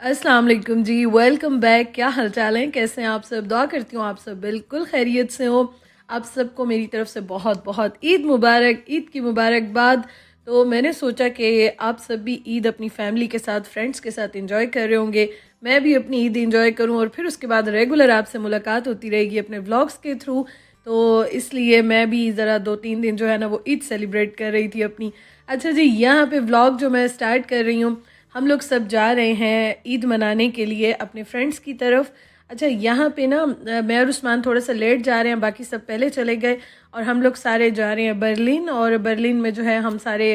अस्सलाम वालेकुम जी, welcome back. क्या हाल चाल है, कैसे हैं आप सब? दुआ करती हूँ आप सब बिल्कुल खैरियत से हो। आप सबको मेरी तरफ से बहुत बहुत ईद मुबारक, ईद की मुबारकबाद। तो मैंने सोचा कि आप सब भी ईद अपनी फैमिली के साथ, फ्रेंड्स के साथ इंजॉय कर रहे होंगे, मैं भी अपनी ईद इंजॉय करूँ और फिर उसके बाद रेगुलर आपसे मुलाकात होती रहेगी अपने व्लॉग्स के थ्रू। तो इसलिए मैं भी ज़रा 2-3 दिन जो है ना वो ईद सेलिब्रेट कर रही थी अपनी। अच्छा जी, यहाँ पे व्लॉग जो मैं स्टार्ट कर रही हूँ, हम लोग सब जा रहे हैं ईद मनाने के लिए अपने फ्रेंड्स की तरफ। अच्छा, यहाँ पे ना मैं और उस्मान थोड़ा सा लेट जा रहे हैं, बाकी सब पहले चले गए और हम लोग सारे जा रहे हैं बर्लिन। और बर्लिन में जो है हम सारे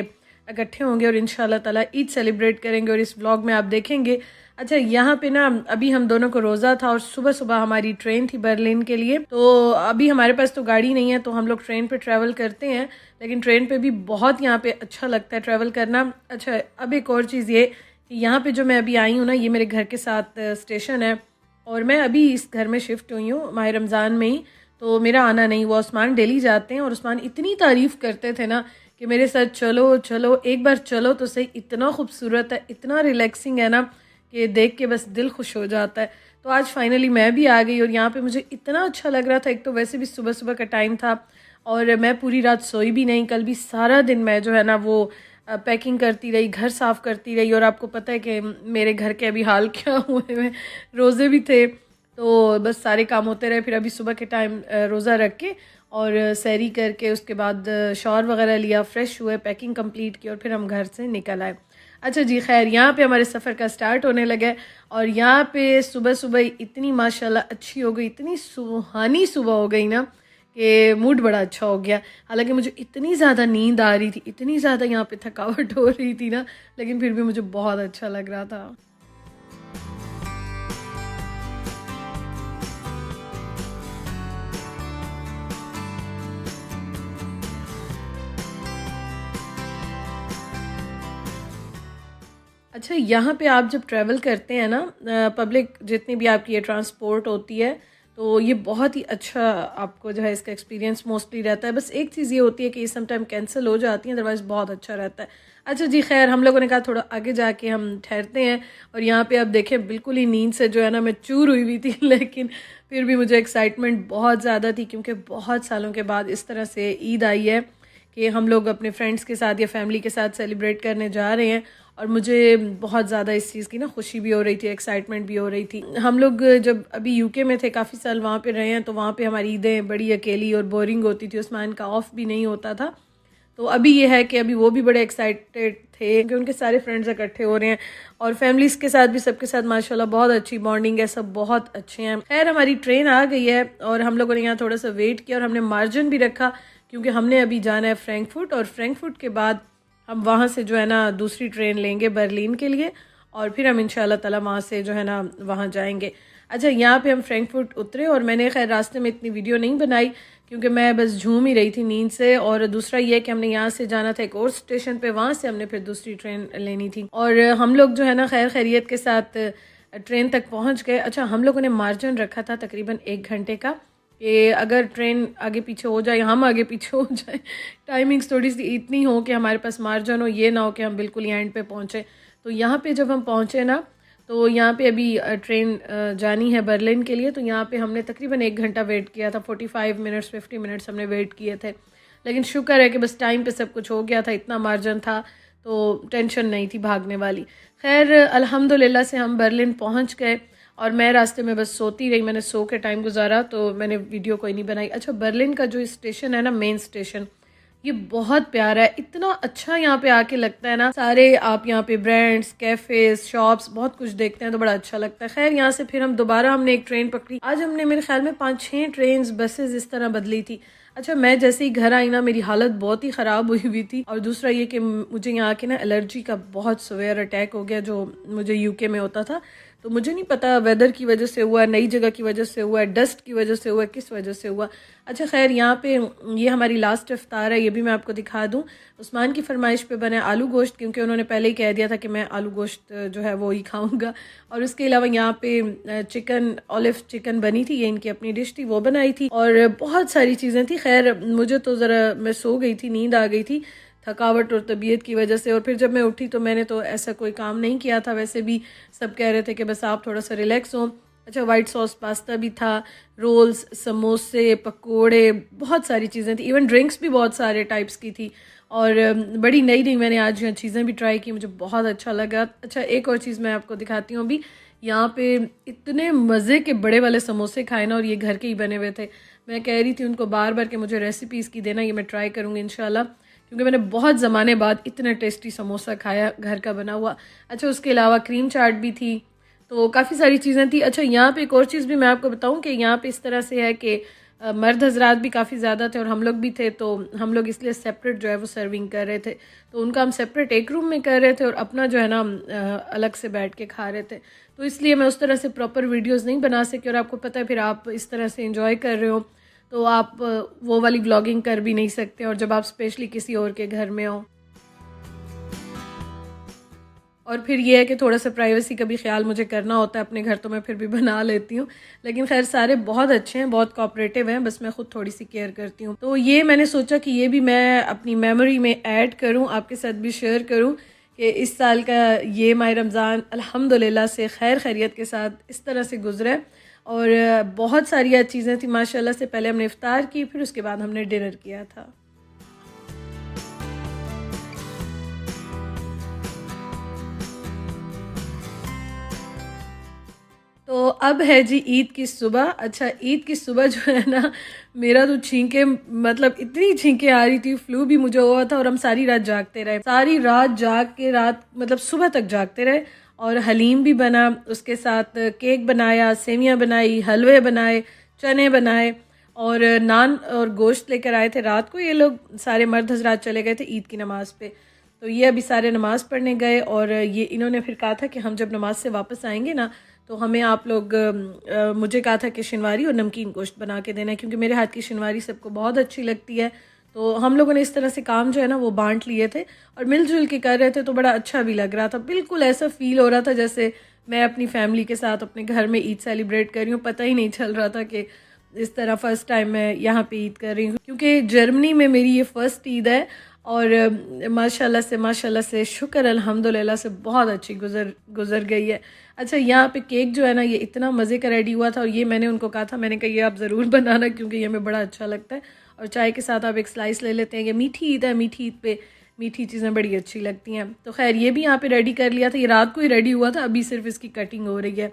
इकट्ठे होंगे और इंशाल्लाह ताला ईद सेलिब्रेट करेंगे और इस व्लॉग में आप देखेंगे। अच्छा, यहाँ पे ना अभी हम दोनों को रोज़ा था और सुबह सुबह हमारी ट्रेन थी बर्लिन के लिए। तो अभी हमारे पास तो गाड़ी नहीं है, तो हम लोग ट्रेन पे ट्रैवल करते हैं, लेकिन ट्रेन पे भी बहुत यहाँ पे अच्छा लगता है ट्रैवल करना। अच्छा, अब एक और चीज़ ये, यहाँ पे जो मैं अभी आई हूँ ना, ये मेरे घर के साथ स्टेशन है और मैं अभी इस घर में शिफ्ट हुई हूँ माह रमज़ान में ही। तो मेरा आना नहीं हुआ। उस्मान डेली जाते हैं और उस्मान इतनी तारीफ़ करते थे ना कि मेरे साथ चलो चलो, एक बार चलो तो सही, इतना खूबसूरत है, इतना रिलैक्सिंग है ना कि देख के बस दिल खुश हो जाता है। तो आज फाइनली मैं भी आ गई और यहाँ पे मुझे इतना अच्छा लग रहा था। एक तो वैसे भी सुबह सुबह का टाइम था और मैं पूरी रात सोई भी नहीं। कल भी सारा दिन मैं जो है ना वो पैकिंग करती रही, घर साफ़ करती रही। और आपको पता है कि मेरे घर के अभी हाल क्या हुए हैं, रोज़े भी थे तो बस सारे काम होते रहे। फिर अभी सुबह के टाइम रोज़ा रख के और सहरी करके उसके बाद शॉवर वगैरह लिया, फ्रेश हुए, पैकिंग कंप्लीट की और फिर हम घर से निकल आए। अच्छा जी, खैर यहाँ पे हमारे सफ़र का स्टार्ट होने लगा है और यहाँ पे सुबह सुबह इतनी माशाल्लाह अच्छी हो गई, इतनी सुहानी सुबह हो गई ना कि मूड बड़ा अच्छा हो गया। हालांकि मुझे इतनी ज़्यादा नींद आ रही थी, इतनी ज़्यादा यहाँ पे थकावट हो रही थी ना, लेकिन फिर भी मुझे बहुत अच्छा लग रहा था। अच्छा, यहाँ पे आप जब ट्रैवल करते हैं ना, पब्लिक जितनी भी आपकी ये ट्रांसपोर्ट होती है, तो ये बहुत ही अच्छा आपको जो है इसका एक्सपीरियंस मोस्टली रहता है। बस एक चीज़ ये होती है कि ये सम टाइम कैंसिल हो जाती है, अदरवाइज़ बहुत अच्छा रहता है। अच्छा जी, खैर हम लोगों ने कहा थोड़ा आगे जाके हम ठहरते हैं और यहाँ पे आप देखें बिल्कुल ही नींद से जो है ना मैं चूर हुई हुई थी लेकिन फिर भी मुझे एक्साइटमेंट बहुत ज़्यादा थी, क्योंकि बहुत सालों के बाद इस तरह से ईद आई है कि हम लोग अपने फ्रेंड्स के साथ या फैमिली के साथ सेलिब्रेट करने जा रहे हैं। और मुझे बहुत ज़्यादा इस चीज़ की ना खुशी भी हो रही थी, एक्साइटमेंट भी हो रही थी। हम लोग जब अभी यूके में थे, काफ़ी साल वहाँ पे रहे हैं, तो वहाँ पे हमारी ईदें बड़ी अकेली और बोरिंग होती थी, उस्मान का ऑफ भी नहीं होता था। तो अभी ये है कि अभी वो भी बड़े एक्साइटेड थे क्योंकि उनके सारे फ्रेंड्स इकट्ठे हो रहे हैं और फैमिलीज़ के साथ भी, सबके साथ माशाल्लाह बहुत अच्छी बॉन्डिंग है, सब बहुत अच्छे हैं। खैर हमारी ट्रेन आ गई है और हम लोगों ने यहाँ थोड़ा सा वेट किया और हमने मार्जिन भी रखा, क्योंकि हमने अभी जाना है फ्रैंकफर्ट और फ्रैंकफर्ट के बाद हम वहाँ से जो है ना दूसरी ट्रेन लेंगे बर्लिन के लिए और फिर हम इंशाल्लाह ताला वहाँ से जो है ना वहाँ जाएंगे। अच्छा, यहाँ पे हम फ्रैंकफर्ट उतरे और मैंने खैर रास्ते में इतनी वीडियो नहीं बनाई क्योंकि मैं बस झूम ही रही थी नींद से। और दूसरा ये कि हमने यहाँ से जाना था एक और स्टेशन पे, वहाँ से हमने फिर दूसरी ट्रेन लेनी थी और हम लोग जो है ना खैर खैरियत के साथ ट्रेन तक पहुँच गए। अच्छा, हम लोगों ने मार्जिन रखा था तकरीबन 1 घंटे का कि अगर ट्रेन आगे पीछे हो जाए, हम आगे पीछे हो जाए, टाइमिंग्स थोड़ी सी इतनी हो कि हमारे पास मार्जिन हो, ये ना हो कि हम बिल्कुल एंड पे पहुँचे। तो यहाँ पे जब हम पहुँचे ना, तो यहाँ पे अभी ट्रेन जानी है बर्लिन के लिए, तो यहाँ पे हमने तकरीबन 1 घंटा वेट किया था, 45 मिनट्स 50 मिनट्स हमने वेट किए थे। लेकिन शुक्र है कि बस टाइम पे सब कुछ हो गया था, इतना मार्जिन था तो टेंशन नहीं थी भागने वाली। खैर अल्हम्दुलिल्लाह से हम बर्लिन पहुँच गए और मैं रास्ते में बस सोती रही, मैंने सो के टाइम गुजारा, तो मैंने वीडियो कोई नहीं बनाई। अच्छा, बर्लिन का जो स्टेशन है ना, मेन स्टेशन, ये बहुत प्यारा है, इतना अच्छा यहाँ पे आके लगता है ना। सारे आप यहाँ पे ब्रांड्स, कैफ़ेज़, शॉप्स, बहुत कुछ देखते हैं तो बड़ा अच्छा लगता है। खैर यहाँ से फिर हम दोबारा हमने एक ट्रेन पकड़ी। आज हमने मेरे ख्याल में 5-6 ट्रेन बसेज इस तरह बदली थी। अच्छा, मैं जैसे ही घर आई ना, मेरी हालत बहुत ही ख़राब हुई हुई थी और दूसरा ये कि मुझे यहाँ के ना एलर्जी का बहुत सीवियर अटैक हो गया, जो मुझे यूके में होता था। तो मुझे नहीं पता वेदर की वजह से हुआ, नई जगह की वजह से हुआ, डस्ट की वजह से हुआ, किस वजह से हुआ। अच्छा, खैर यहाँ पे ये हमारी लास्ट इफ्तार है, ये भी मैं आपको दिखा दूँ। उस्मान की फरमाइश पे बना आलू गोश्त, क्योंकि उन्होंने पहले ही कह दिया था कि मैं आलू गोश्त जो है वो ही खाऊंगा। और उसके अलावा यहाँ पे चिकन, ऑलिव चिकन बनी थी, ये इनकी अपनी डिश थी, वो बनाई थी और बहुत सारी चीज़ें थी। खैर मुझे तो ज़रा, मैं सो गई थी, नींद आ गई थी, थकावट और तबीयत की वजह से। और फिर जब मैं उठी तो मैंने तो ऐसा कोई काम नहीं किया था, वैसे भी सब कह रहे थे कि बस आप थोड़ा सा रिलैक्स हो। अच्छा, वाइट सॉस पास्ता भी था, रोल्स, समोसे, पकोड़े, बहुत सारी चीज़ें थी, इवन ड्रिंक्स भी बहुत सारे टाइप्स की थी। और बड़ी नई नई मैंने आज यहाँ चीज़ें भी ट्राई की, मुझे बहुत अच्छा लगा। अच्छा, एक और चीज़ मैं आपको दिखाती हूँ अभी। यहाँ पे इतने मज़े के बड़े वाले समोसे खाए ना, और ये घर के ही बने हुए थे। मैं कह रही थी उनको बार बार कि मुझे रेसिपीज़ की देना, ये मैं ट्राई करूँगी इंशाल्लाह, क्योंकि मैंने बहुत ज़माने बाद इतना टेस्टी समोसा खाया घर का बना हुआ। अच्छा, उसके अलावा क्रीम चाट भी थी, तो काफ़ी सारी चीज़ें थी। अच्छा, यहाँ पे एक और चीज़ भी मैं आपको बताऊँ कि यहाँ पे इस तरह से है कि मर्द हजरात भी काफ़ी ज़्यादा थे और हम लोग भी थे, तो हम लोग इसलिए सेपरेट जो है वो सर्विंग कर रहे थे। तो उनका हम सेपरेट एक रूम में कर रहे थे और अपना जो है ना अलग से बैठ के खा रहे थे। तो इसलिए मैं उस तरह से प्रॉपर वीडियोस नहीं बना सकी, और आपको पता है फिर आप इस तरह से एंजॉय कर रहे हो तो आप वो वाली व्लॉगिंग कर भी नहीं सकते, और जब आप स्पेशली किसी और के घर में हो। और फिर ये है कि थोड़ा सा प्राइवेसी का भी ख्याल मुझे करना होता है अपने घर, तो मैं फिर भी बना लेती हूँ। लेकिन खैर सारे बहुत अच्छे हैं, बहुत कोऑपरेटिव हैं, बस मैं खुद थोड़ी सी केयर करती हूँ। तो ये मैंने सोचा कि ये भी मैं अपनी मेमोरी में ऐड करूँ, आपके साथ भी शेयर करूँ कि इस साल का ये माह रमज़ान अल्हम्दुलिल्लाह से खैर खैरियत के साथ इस तरह से गुजरा। और बहुत सारी चीज़ें थी माशाल्लाह से। पहले हमने इफ्तार की, फिर उसके बाद हमने डिनर किया था। तो अब है जी ईद की सुबह। अच्छा, ईद की सुबह जो है ना, मेरा तो छींके, मतलब इतनी छींके आ रही थी, फ्लू भी मुझे हुआ था, और हम सारी रात जागते रहे, सारी रात जाग के रात मतलब सुबह तक जागते रहे। और हलीम भी बना, उसके साथ केक बनाया, सेवियां बनाई, हलवे बनाए, चने बनाए, और नान और गोश्त लेकर आए थे रात को। ये लोग सारे मर्द हजरात चले गए थे ईद की नमाज़ पे, तो ये अभी सारे नमाज़ पढ़ने गए। और ये इन्होंने फिर कहा था कि हम जब नमाज से वापस आएंगे ना, तो हमें आप लोग मुझे कहा था कि शिनवारी और नमकीन गोश्त बना के देना है, क्योंकि मेरे हाथ की शिनवारी सबको बहुत अच्छी लगती है। तो हम लोगों ने इस तरह से काम जो है ना वो बांट लिए थे और मिलजुल के कर रहे थे, तो बड़ा अच्छा भी लग रहा था। बिल्कुल ऐसा फील हो रहा था जैसे मैं अपनी फैमिली के साथ अपने घर में ईद सेलिब्रेट कर रही हूँ। पता ही नहीं चल रहा था कि इस तरह फर्स्ट टाइम मैं यहाँ पे ईद कर रही हूँ, क्योंकि जर्मनी में मेरी ये फर्स्ट ईद है। और माशाल्लाह से शुक्र अल्हम्दुलिल्लाह से बहुत अच्छी गुजर गई है। अच्छा, यहाँ पे केक जो है ना, ये इतना मज़े का रेडी हुआ था, और ये मैंने उनको कहा था, मैंने कहा ये आप ज़रूर बनाना, क्योंकि ये हमें बड़ा अच्छा लगता है। और चाय के साथ आप एक स्लाइस ले लेते हैं। ये मीठी ईद है, मीठी ईद पे मीठी चीज़ें बड़ी अच्छी लगती हैं। तो खैर ये भी यहाँ पे रेडी कर लिया था, ये रात को ही रेडी हुआ था, अभी सिर्फ इसकी कटिंग हो रही है।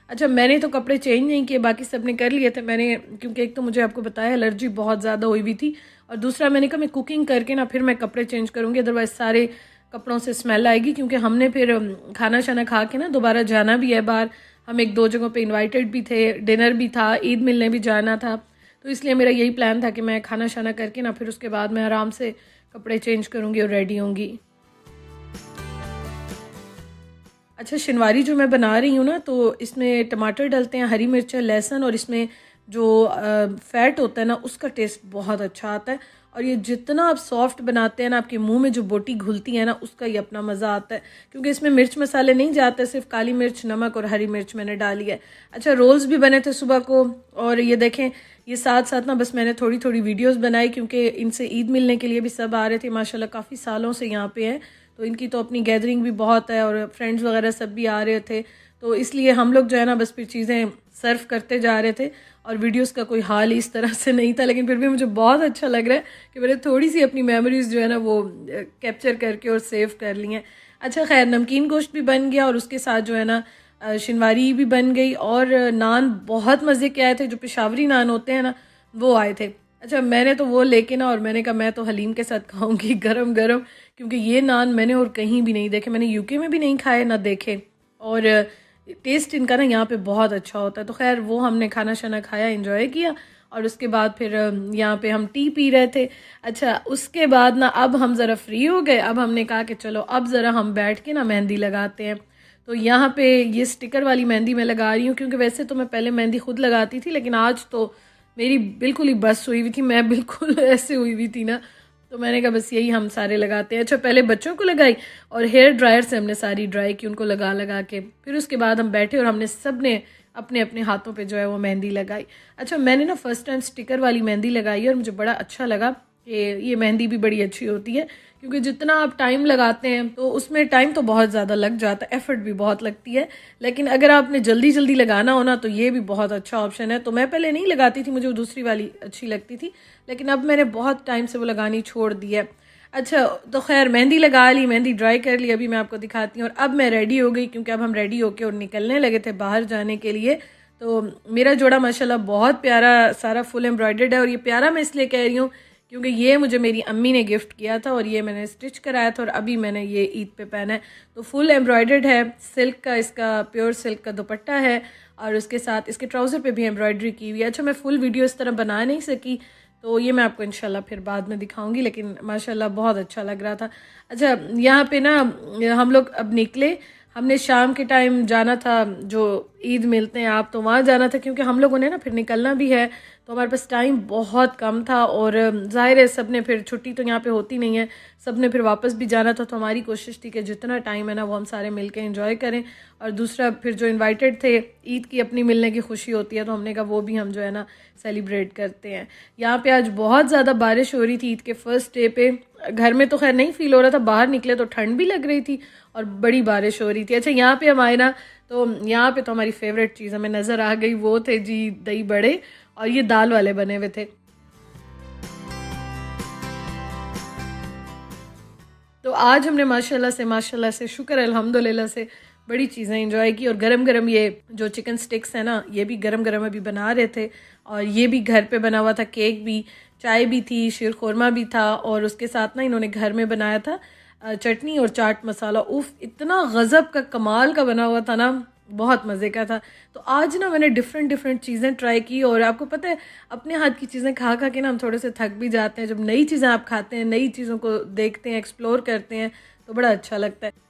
अच्छा, मैंने तो कपड़े चेंज नहीं किए, बाकी सब ने कर लिए थे। मैंने, क्योंकि एक तो मुझे आपको बताया एलर्जी बहुत ज़्यादा हुई हुई थी, और दूसरा मैंने कहा मैं कुकिंग करके ना फिर मैं कपड़े चेंज करूँगी, अदरवाइज़ सारे कपड़ों से स्मेल आएगी। क्योंकि हमने फिर खाना शाना खा के ना दोबारा जाना भी है बाहर। हम एक दो जगहों पे इनवाइटेड भी थे, डिनर भी था, ईद मिलने भी जाना था। तो इसलिए मेरा यही प्लान था कि मैं खाना शाना करके ना फिर उसके बाद मैं आराम से कपड़े चेंज करूँगी और रेडी होंगी। अच्छा, शिनवारी जो मैं बना रही हूँ ना, तो इसमें टमाटर डलते हैं, हरी मिर्च, लहसुन, और इसमें जो फ़ैट होता है ना उसका टेस्ट बहुत अच्छा आता है। और ये जितना आप सॉफ्ट बनाते हैं ना, आपके मुंह में जो बोटी घुलती है ना, उसका ही अपना मज़ा आता है। क्योंकि इसमें मिर्च मसाले नहीं जाते, सिर्फ काली मिर्च, नमक और हरी मिर्च मैंने डाली है। अच्छा, रोल्स भी बने थे सुबह को, और ये देखें, ये साथ साथ ना बस मैंने थोड़ी थोड़ी वीडियोस बनाई, क्योंकि इनसे ईद मिलने के लिए भी सब आ रहे थे माशाल्लाह, काफ़ी सालों से यहाँ पे हैं। तो इनकी तो अपनी गैदरिंग भी बहुत है, और फ्रेंड्स वगैरह सब भी आ रहे थे, तो इसलिए हम लोग जो है ना बस फिर चीज़ें सर्व करते जा रहे थे, और वीडियोस का कोई हाल ही इस तरह से नहीं था। लेकिन फिर भी मुझे बहुत अच्छा लग रहा है कि मैंने थोड़ी सी अपनी मेमोरीज जो है ना वो कैप्चर करके और सेव कर ली हैं। अच्छा, खैर नमकीन गोश्त भी बन गया, और उसके साथ जो है ना शिनवारी भी बन गई, और नान बहुत मज़े के आए थे, जो पेशावरी नान होते हैं ना वो आए थे। अच्छा, मैंने तो वो लेके ना, और मैंने कहा मैं तो हलीम के साथ खाऊंगी गरम गरम, क्योंकि ये नान मैंने और कहीं भी नहीं देखे, मैंने यूके में भी नहीं खाए ना देखे, और टेस्ट इनका ना यहाँ पे बहुत अच्छा होता है। तो खैर वो हमने खाना शाना खाया, एंजॉय किया, और उसके बाद फिर यहाँ पे हम टी पी रहे थे। अच्छा, उसके बाद ना अब हम ज़रा फ्री हो गए, अब हमने कहा कि चलो अब ज़रा हम बैठ के ना मेहंदी लगाते हैं। तो यहाँ पे ये स्टिकर वाली मेहंदी मैं लगा रही हूँ, क्योंकि वैसे तो मैं पहले मेहंदी खुद लगाती थी, लेकिन आज तो मेरी बिल्कुल ही बस हुई हुई थी, मैं बिल्कुल ऐसे हुई हुई थी ना, तो मैंने कहा बस यही हम सारे लगाते हैं। अच्छा, पहले बच्चों को लगाई, और हेयर ड्रायर से हमने सारी ड्राई की उनको लगा लगा के, फिर उसके बाद हम बैठे और हमने सब ने अपने अपने हाथों पे जो है वो मेहंदी लगाई। अच्छा, मैंने ना फर्स्ट टाइम स्टिकर वाली मेहंदी लगाई, और मुझे बड़ा अच्छा लगा कि ये मेहंदी भी बड़ी अच्छी होती है, क्योंकि जितना आप टाइम लगाते हैं तो उसमें टाइम तो बहुत ज़्यादा लग जाता है, एफर्ट भी बहुत लगती है। लेकिन अगर आपने जल्दी जल्दी लगाना हो ना तो ये भी बहुत अच्छा ऑप्शन है। तो मैं पहले नहीं लगाती थी, मुझे वो दूसरी वाली अच्छी लगती थी, लेकिन अब मैंने बहुत टाइम से वो लगानी छोड़ दी है। अच्छा, तो खैर मेहंदी लगा ली, मेहंदी ड्राई कर ली, अभी मैं आपको दिखाती हूँ। और अब मैं रेडी हो गई, क्योंकि अब हम रेडी होके और निकलने लगे थे बाहर जाने के लिए। तो मेरा जोड़ा माशाल्लाह बहुत प्यारा सारा फुल एम्ब्रॉयडर्ड है। और ये प्यारा मैं इसलिए कह रही हूँ क्योंकि ये मुझे मेरी अम्मी ने गिफ्ट किया था और ये मैंने स्टिच कराया था और अभी मैंने ये ईद पे पहना है। तो फुल एम्ब्रॉयडर्ड है, सिल्क का, इसका प्योर सिल्क का दुपट्टा है और उसके साथ इसके ट्राउज़र पे भी एम्ब्रॉयडरी की हुई है। अच्छा, मैं फुल वीडियो इस तरह बना नहीं सकी, तो ये मैं आपको इंशाल्लाह फिर बाद में दिखाऊंगी, लेकिन माशाल्लाह बहुत अच्छा लग रहा था। अच्छा, यहाँ पे ना हम लोग अब निकले, हमने शाम के टाइम जाना था, जो ईद मिलते हैं आप, तो वहाँ जाना था, क्योंकि हम लोगों ने ना फिर निकलना भी है, तो हमारे पास टाइम बहुत कम था। और ज़ाहिर है सब ने फिर, छुट्टी तो यहाँ पे होती नहीं है, सब ने फिर वापस भी जाना था। तो हमारी कोशिश थी कि जितना टाइम है ना वो हम सारे मिल के इंजॉय करें। और दूसरा फिर जो इनवाइटेड थे, ईद की अपनी मिलने की खुशी होती है, तो हमने कहा वो भी हम जो है ना सेलिब्रेट करते हैं। यहाँ पे आज बहुत ज़्यादा बारिश हो रही थी ईद के फर्स्ट डे पे। घर में तो खैर नहीं फील हो रहा था, बाहर निकले तो ठंड भी लग रही थी और बड़ी बारिश हो रही थी। अच्छा, यहाँ पे हम आए ना, तो यहाँ पे तो हमारी फेवरेट चीज़ हमें नज़र आ गई, वो थे जी दही बड़े, और ये दाल वाले बने हुए थे। तो आज हमने माशाल्लाह से शुक्र अल्हम्दुलिल्लाह से बड़ी चीज़ें इंजॉय की। और गरम गरम ये जो चिकन स्टिक्स है ना, ये भी गरम गरम अभी बना रहे थे, और ये भी घर पे बना हुआ था, केक भी, चाय भी थी, शीर खुरमा भी था, और उसके साथ ना इन्होंने घर में बनाया था चटनी और चाट मसाला। उफ, इतना गज़ब का, कमाल का बना हुआ था ना, बहुत मज़े का था। तो आज ना मैंने डिफरेंट डिफरेंट चीज़ें ट्राई की। और आपको पता है, अपने हाथ की चीज़ें खा खा के ना हम थोड़े से थक भी जाते हैं। जब नई चीज़ें आप खाते हैं, नई चीज़ों को देखते हैं, एक्सप्लोर करते हैं, तो बड़ा अच्छा लगता है।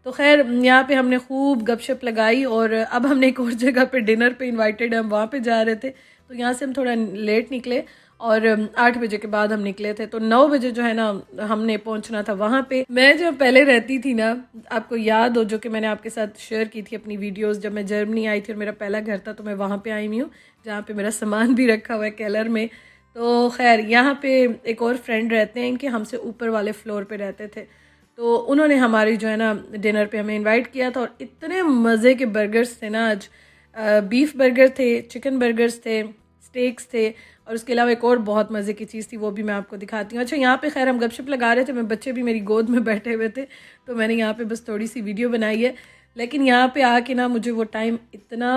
तो खैर यहाँ पे हमने खूब गपशप लगाई, और अब हमने एक और जगह पे डिनर पे इनवाइटेड है, हम वहाँ पे जा रहे थे। तो यहाँ से हम थोड़ा लेट निकले, और 8 बजे के बाद हम निकले थे, तो 9 बजे जो है ना हमने पहुँचना था वहाँ पे। मैं जब पहले रहती थी ना, आपको याद हो, जो कि मैंने आपके साथ शेयर की थी अपनी वीडियोज़, जब मैं जर्मनी आई थी और मेरा पहला घर था, तो मैं वहाँ पर आई हुई हूँ, जहाँ पर मेरा सामान भी रखा हुआ है केलर में। तो खैर यहाँ पे एक और फ्रेंड रहते हैं इनके, हमसे ऊपर वाले फ्लोर पे रहते थे। तो उन्होंने हमारी जो है ना डिनर पे हमें इनवाइट किया था, और इतने मज़े के बर्गर्स थे ना आज। बीफ बर्गर थे, चिकन बर्गर्स थे, स्टेक्स थे, और उसके अलावा एक और बहुत मज़े की चीज़ थी, वो भी मैं आपको दिखाती हूँ। अच्छा, यहाँ पे खैर हम गपशप लगा रहे थे, मैं, बच्चे भी मेरी गोद में बैठे हुए थे, तो मैंने यहाँ पे बस थोड़ी सी वीडियो बनाई है। लेकिन यहाँ पे आके ना मुझे वो टाइम इतना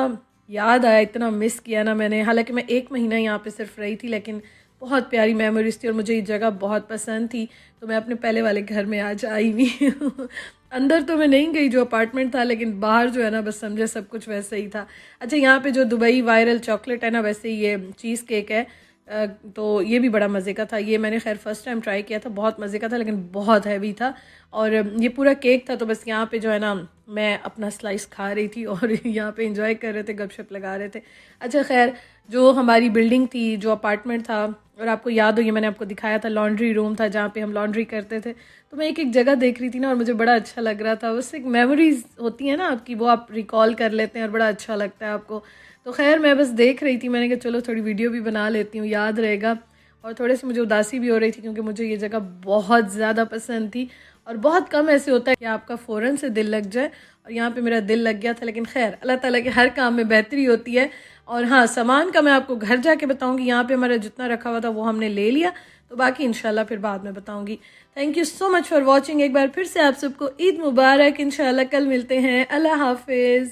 याद आया, इतना मिस किया ना मैंने। हालांकि मैं 1 महीना यहाँ पे सिर्फ रही थी, लेकिन बहुत प्यारी मेमोरीज थी, और मुझे ये जगह बहुत पसंद थी। तो मैं अपने पहले वाले घर में आज आई हुई हूँ। अंदर तो मैं नहीं गई, जो अपार्टमेंट था, लेकिन बाहर जो है ना बस समझे सब कुछ वैसे ही था। अच्छा, यहाँ पे जो दुबई वायरल चॉकलेट है ना, वैसे ही ये चीज़ केक है, तो ये भी बड़ा मज़े का था। ये मैंने खैर फर्स्ट टाइम ट्राई किया था, बहुत मज़े का था, लेकिन बहुत हैवी था। और ये पूरा केक था, तो बस यहाँ पे जो है ना मैं अपना स्लाइस खा रही थी और यहाँ पे इंजॉय कर रहे थे, गपशप लगा रहे थे। अच्छा, खैर जो हमारी बिल्डिंग थी, जो अपार्टमेंट था, और आपको याद हो, ये मैंने आपको दिखाया था, लॉन्ड्री रूम था जहाँ पे हम लॉन्ड्री करते थे। तो मैं एक एक जगह देख रही थी ना, और मुझे बड़ा अच्छा लग रहा था। उससे एक मेमोरीज होती है ना आपकी, वो आप रिकॉल कर लेते हैं और बड़ा अच्छा लगता है आपको। तो खैर मैं बस देख रही थी, मैंने कहा चलो थोड़ी वीडियो भी बना लेती हूँ, याद रहेगा। और थोड़े से मुझे उदासी भी हो रही थी, क्योंकि मुझे ये जगह बहुत ज़्यादा पसंद थी, और बहुत कम ऐसे होता है कि आपका फ़ौरन से दिल लग जाए, और यहाँ पे मेरा दिल लग गया था। लेकिन खैर अल्लाह ताला के हर काम में बेहतरी होती है। और हाँ, सामान का मैं आपको घर जाके बताऊँगी। यहाँ पे हमारा जितना रखा हुआ था वो हमने ले लिया, तो बाकी इंशाल्लाह फिर बाद में बताऊँगी। Thank you so much for watching. एक बार फिर से आप सबको ईद मुबारक। इंशाल्लाह कल मिलते हैं। अल्लाह हाफिज़।